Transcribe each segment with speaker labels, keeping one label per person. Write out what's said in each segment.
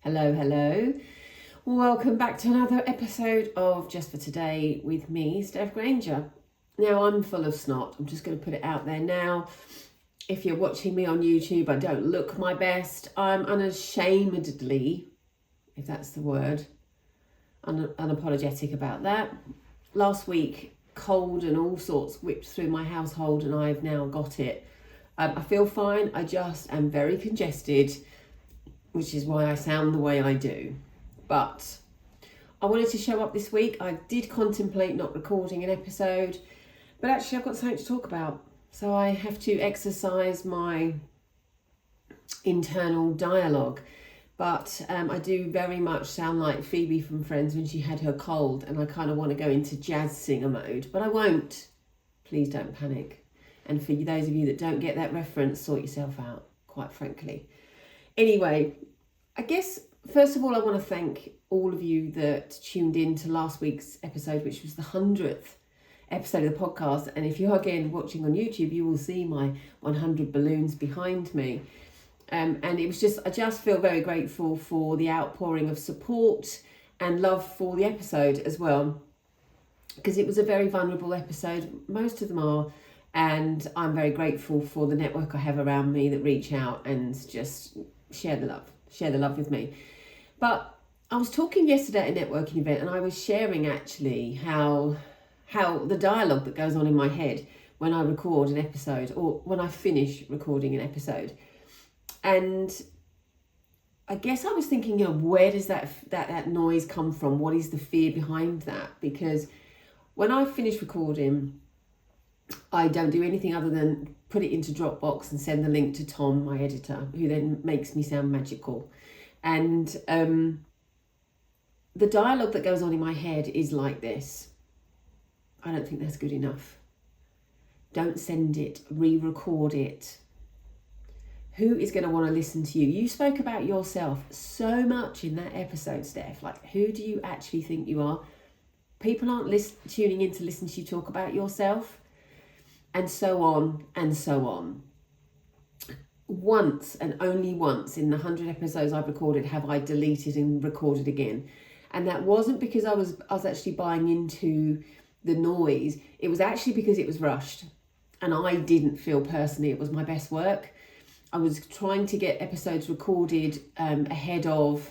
Speaker 1: Hello. Welcome back to another episode of Just for Today with me, Steph Granger. Now, I'm full of snot. I'm just going to put it out there now. If you're watching me on YouTube, I don't look my best. I'm unashamedly, if that's the word, unapologetic about that. Last week, cold and all sorts whipped through my household and I've now got it. I feel fine. I just am very congested, which is why I sound the way I do. But I wanted to show up this week. I did contemplate not recording an episode, but actually I've got something to talk about. So I have to exercise my internal dialogue. But I do very much sound like Phoebe from Friends when she had her cold, and I kind of want to go into jazz singer mode, but I won't. Please don't panic. And for those of you that don't get that reference, sort yourself out, quite frankly. Anyway, I guess, first of all, I want to thank all of you that tuned in to last week's episode, which was the 100th episode of the podcast. And if you're again watching on YouTube, you will see my 100 balloons behind me. And it was just, I just feel very grateful for the outpouring of support and love for the episode as well, because it was a very vulnerable episode. Most of them are. And I'm very grateful for the network I have around me that reach out and just share the love with me. But I was talking yesterday at a networking event, and I was sharing actually how the dialogue that goes on in my head when I record an episode or when I finish recording an episode. And I guess I was thinking, where does that noise come from? What is the fear behind that? Because when I finish recording, I don't do anything other than put it into Dropbox and send the link to Tom, my editor, who then makes me sound magical. And the dialogue that goes on in my head is like this. I don't think that's good enough. Don't send it, re-record it. Who is going to want to listen to you? You spoke about yourself so much in that episode, Steph. Like, who do you actually think you are? People aren't tuning in to listen to you talk about yourself. And so on and so on. Once and only once in the 100 episodes I've recorded have I deleted and recorded again. And that wasn't because I was actually buying into the noise. It was actually because it was rushed. And I didn't feel personally it was my best work. I was trying to get episodes recorded ahead of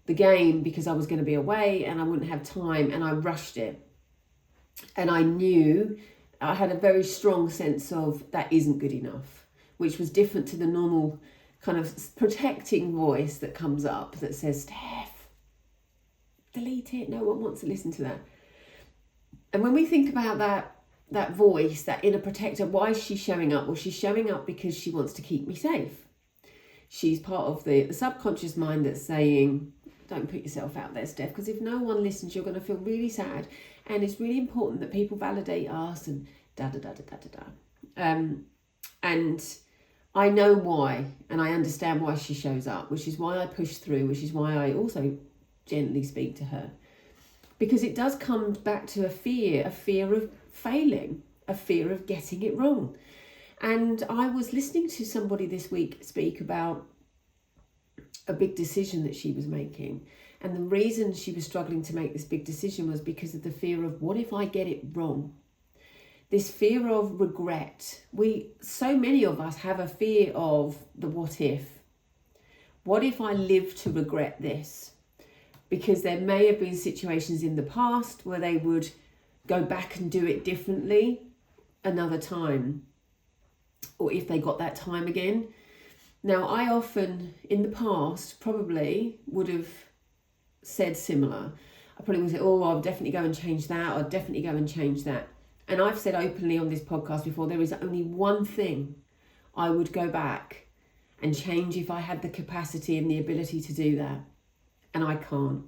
Speaker 1: the game because I was going to be away and I wouldn't have time, and I rushed it. And I knew, I had a very strong sense of that isn't good enough, which was different to the normal kind of protecting voice that comes up that says, Steph, delete it. No one wants to listen to that. And when we think about that voice, that inner protector, why is she showing up? Well, she's showing up because she wants to keep me safe. She's part of the subconscious mind that's saying, don't put yourself out there, Steph, because if no one listens, you're going to feel really sad. And it's really important that people validate us and and I know why, and I understand why she shows up, which is why I push through, which is why I also gently speak to her. Because it does come back to a fear of failing, a fear of getting it wrong. And I was listening to somebody this week speak about a big decision that she was making. And the reason she was struggling to make this big decision was because of the fear of, what if I get it wrong? This fear of regret. So many of us have a fear of the what if. What if I live to regret this? Because there may have been situations in the past where they would go back and do it differently another time. Or if they got that time again. Now, I often, in the past, probably would have said similar. I probably would say, I'll definitely go and change that. I'll definitely go and change that. And I've said openly on this podcast before, there is only one thing I would go back and change if I had the capacity and the ability to do that. And I can't.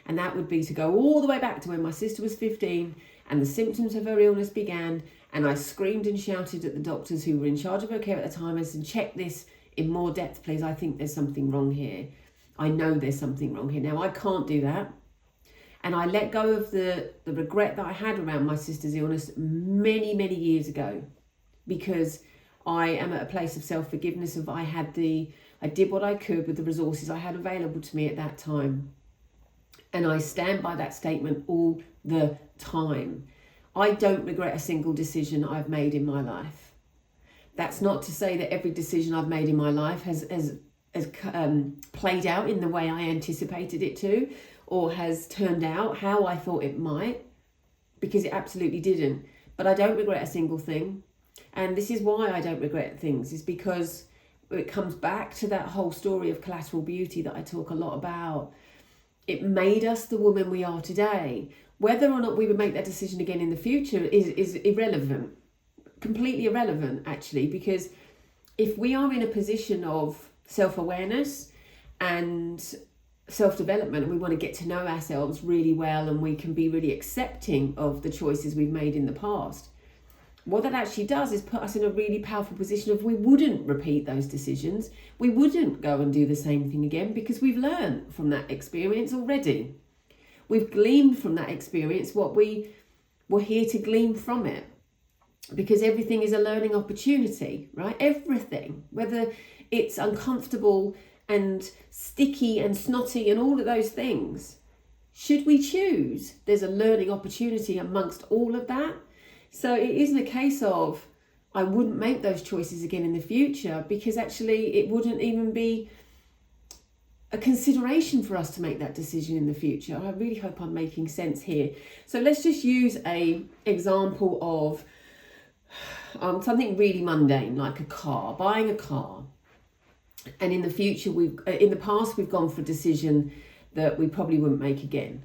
Speaker 1: And that would be to go all the way back to when my sister was 15 and the symptoms of her illness began. And I screamed and shouted at the doctors who were in charge of her care at the time and said, check this in more depth, please. I think there's something wrong here. I know there's something wrong here. Now, I can't do that. And I let go of the regret that I had around my sister's illness many, many years ago, because I am at a place of self-forgiveness of I had the I did what I could with the resources I had available to me at that time. And I stand by that statement all the time. I don't regret a single decision I've made in my life. That's not to say that every decision I've made in my life has played out in the way I anticipated it to, or has turned out how I thought it might, because it absolutely didn't. But I don't regret a single thing. And this is why I don't regret things, is because it comes back to that whole story of collateral beauty that I talk a lot about. It made us the woman we are today. Whether or not we would make that decision again in the future is irrelevant, completely irrelevant actually, because if we are in a position of self-awareness and self-development, and we want to get to know ourselves really well, and we can be really accepting of the choices we've made in the past, what that actually does is put us in a really powerful position of we wouldn't repeat those decisions. We wouldn't go and do the same thing again, because we've learned from that experience already. We've gleaned from that experience what we were here to glean from it, because everything is a learning opportunity, right? Everything, whether it's uncomfortable and sticky and snotty and all of those things, should we choose, there's a learning opportunity amongst all of that. So it isn't a case of I wouldn't make those choices again in the future, because actually it wouldn't even be a consideration for us to make that decision in the future. I really hope I'm making sense here. So let's just use an example of something really mundane, like a car, buying a car. And in the future, in the past, we've gone for a decision that we probably wouldn't make again.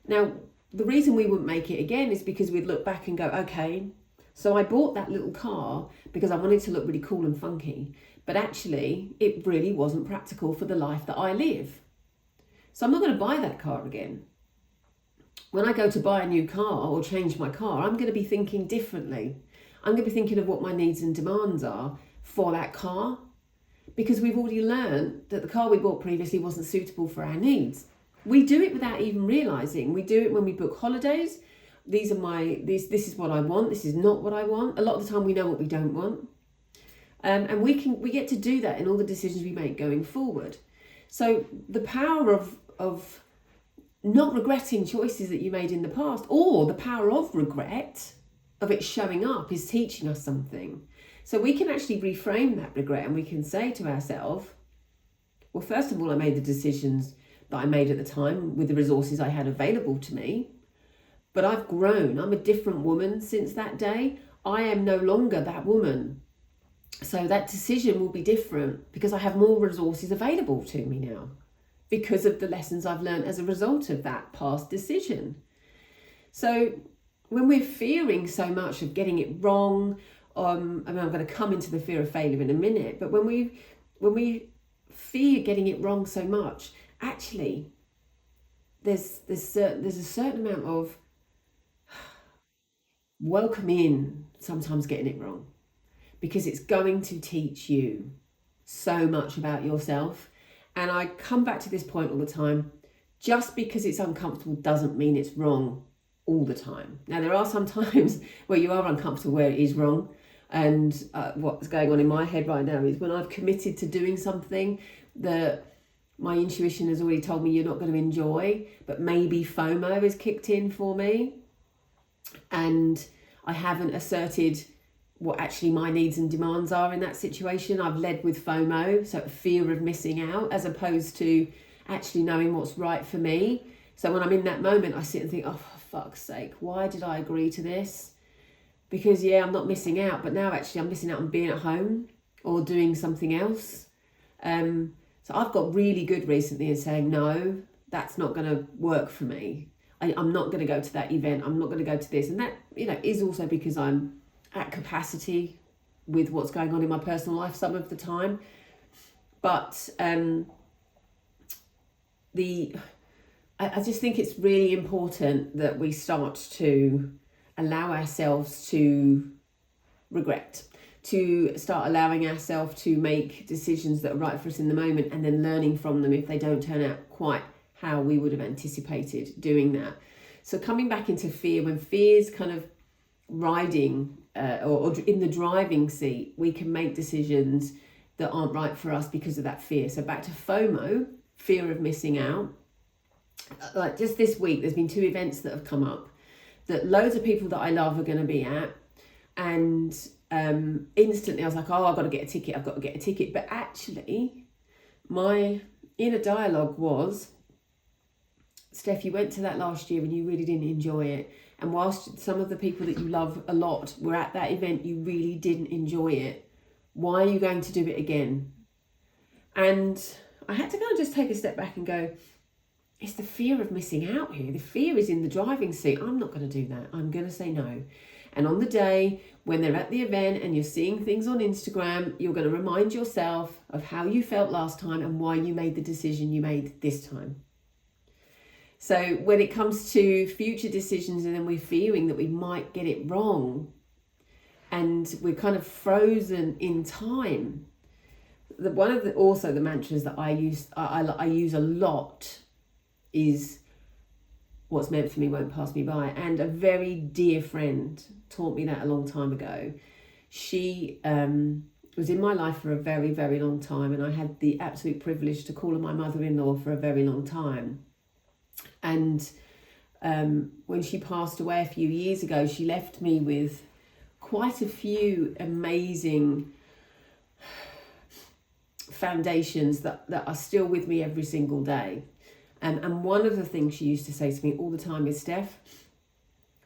Speaker 1: Now, the reason we wouldn't make it again is because we'd look back and go, okay, so I bought that little car because I wanted to look really cool and funky, but actually it really wasn't practical for the life that I live. So I'm not going to buy that car again. When I go to buy a new car or change my car, I'm going to be thinking differently. I'm going to be thinking of what my needs and demands are for that car, because we've already learned that the car we bought previously wasn't suitable for our needs. We do it without even realizing. We do it when we book holidays. This is what I want. This is not what I want. A lot of the time we know what we don't want. And we get to do that in all the decisions we make going forward. So the power of not regretting choices that you made in the past, or the power of regret, of it showing up, is teaching us something. So we can actually reframe that regret, and we can say to ourselves, well, first of all, I made the decisions that I made at the time with the resources I had available to me, but I've grown. I'm a different woman since that day. I am no longer that woman. So that decision will be different because I have more resources available to me now, because of the lessons I've learned as a result of that past decision. So when we're fearing so much of getting it wrong, I'm going to come into the fear of failure in a minute, but when we fear getting it wrong so much, actually there's a certain amount of welcome in sometimes getting it wrong, because it's going to teach you so much about yourself. And I come back to this point all the time. Just because it's uncomfortable doesn't mean it's wrong all the time. Now, there are some times where you are uncomfortable where it is wrong. And what's going on in my head right now is when I've committed to doing something that my intuition has already told me you're not going to enjoy, but maybe FOMO has kicked in for me, and I haven't asserted what actually my needs and demands are in that situation. I've led with FOMO, so fear of missing out, as opposed to actually knowing what's right for me. So when I'm in that moment, I sit and think, oh, for fuck's sake, why did I agree to this? Because I'm not missing out, but now actually I'm missing out on being at home or doing something else. So I've got really good recently in saying, no, that's not going to work for me. I'm not going to go to that event. I'm not going to go to this. And that, is also because I'm at capacity with what's going on in my personal life some of the time. But I just think it's really important that we start to allow ourselves to regret, to start allowing ourselves to make decisions that are right for us in the moment, and then learning from them if they don't turn out quite how we would have anticipated doing that. So coming back into fear, when fear's kind of riding or in the driving seat, we can make decisions that aren't right for us because of that fear. So back to FOMO, fear of missing out. Like just this week, there's been 2 events that have come up that loads of people that I love are going to be at. And instantly I was like, oh, I've got to get a ticket. But actually, my inner dialogue was, Steph, you went to that last year and you really didn't enjoy it. And whilst some of the people that you love a lot were at that event, you really didn't enjoy it. Why are you going to do it again? And I had to kind of just take a step back and go, it's the fear of missing out here. The fear is in the driving seat. I'm not going to do that. I'm going to say no. And on the day when they're at the event and you're seeing things on Instagram, you're going to remind yourself of how you felt last time and why you made the decision you made this time. So when it comes to future decisions and then we're fearing that we might get it wrong and we're kind of frozen in time, one of the mantras that I use a lot is, what's meant for me won't pass me by. And a very dear friend taught me that a long time ago. She was in my life for a very, very long time, and I had the absolute privilege to call her my mother-in-law for a very long time. And when she passed away a few years ago, she left me with quite a few amazing foundations that are still with me every single day. And one of the things she used to say to me all the time is, Steph,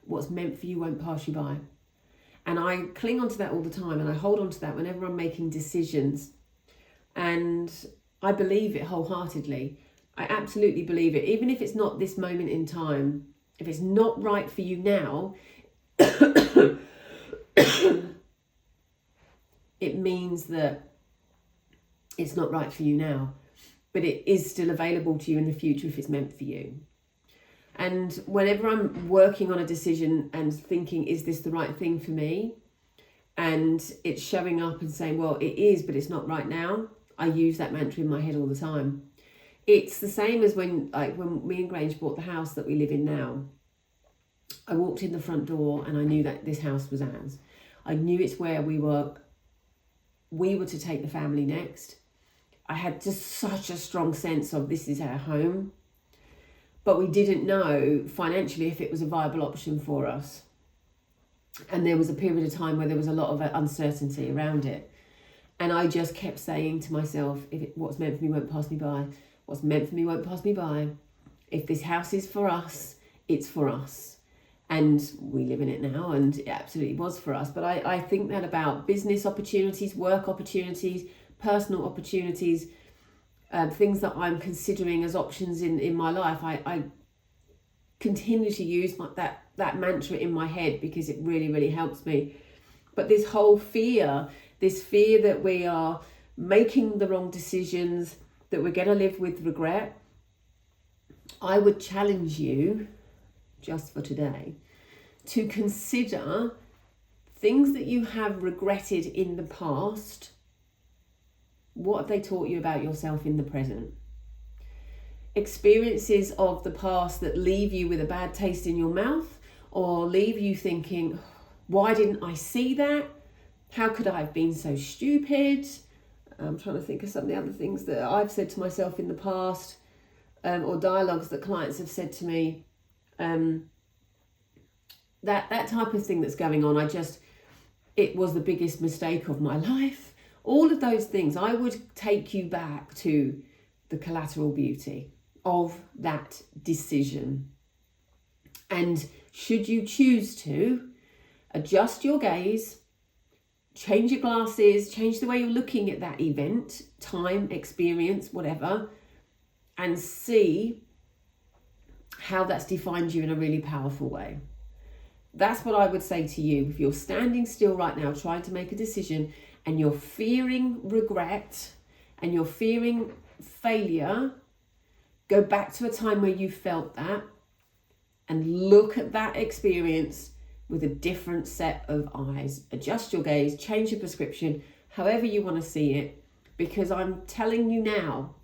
Speaker 1: what's meant for you won't pass you by. And I cling on to that all the time, and I hold on to that whenever I'm making decisions. And I believe it wholeheartedly. I absolutely believe it. Even if it's not this moment in time, if it's not right for you now, it means that it's not right for you now. But it is still available to you in the future if it's meant for you. And whenever I'm working on a decision and thinking, is this the right thing for me? And it's showing up and saying, well, it is, but it's not right now. I use that mantra in my head all the time. It's the same as when me and Grange bought the house that we live in now. I walked in the front door and I knew that this house was ours. I knew it's where we were to take the family next. I had just such a strong sense of this is our home. But we didn't know financially if it was a viable option for us. And there was a period of time where there was a lot of uncertainty around it. And I just kept saying to myself, what's meant for me won't pass me by. What's meant for me won't pass me by. If this house is for us, it's for us. And we live in it now, and it absolutely was for us. But I think that about business opportunities, work opportunities, personal opportunities, things that I'm considering as options in my life. I continue to use that mantra in my head because it really, really helps me. But this whole fear that we are making the wrong decisions, that we're going to live with regret, I would challenge you, just for today, to consider things that you have regretted in the past. What have they taught you about yourself in the present? Experiences of the past that leave you with a bad taste in your mouth, or leave you thinking, why didn't I see that? How could I have been so stupid? I'm trying to think of some of the other things that I've said to myself in the past, or dialogues that clients have said to me. That type of thing that's going on, it was the biggest mistake of my life. All of those things, I would take you back to the collateral beauty of that decision. And should you choose to, adjust your gaze, change your glasses, change the way you're looking at that event, time, experience, whatever, and see how that's defined you in a really powerful way. That's what I would say to you. If you're standing still right now trying to make a decision and you're fearing regret and you're fearing failure, go back to a time where you felt that and look at that experience with a different set of eyes. Adjust your gaze, change your prescription, however you want to see it, because I'm telling you now,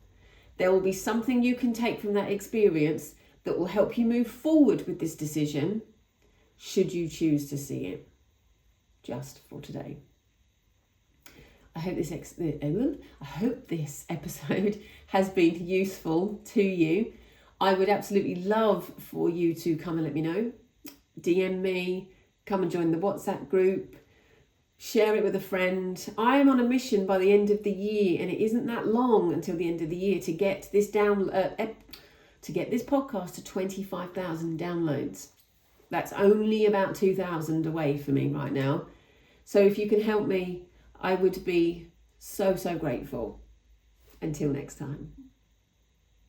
Speaker 1: there will be something you can take from that experience that will help you move forward with this decision, should you choose to see it. Just for today. I hope this episode has been useful to you. I would absolutely love for you to come and let me know. DM me, come and join the WhatsApp group, share it with a friend. I am on a mission by the end of the year, and it isn't that long until the end of the year, to get this podcast to 25,000 downloads. That's only about 2,000 away for me right now. So if you can help me, I would be so, so grateful. Until next time.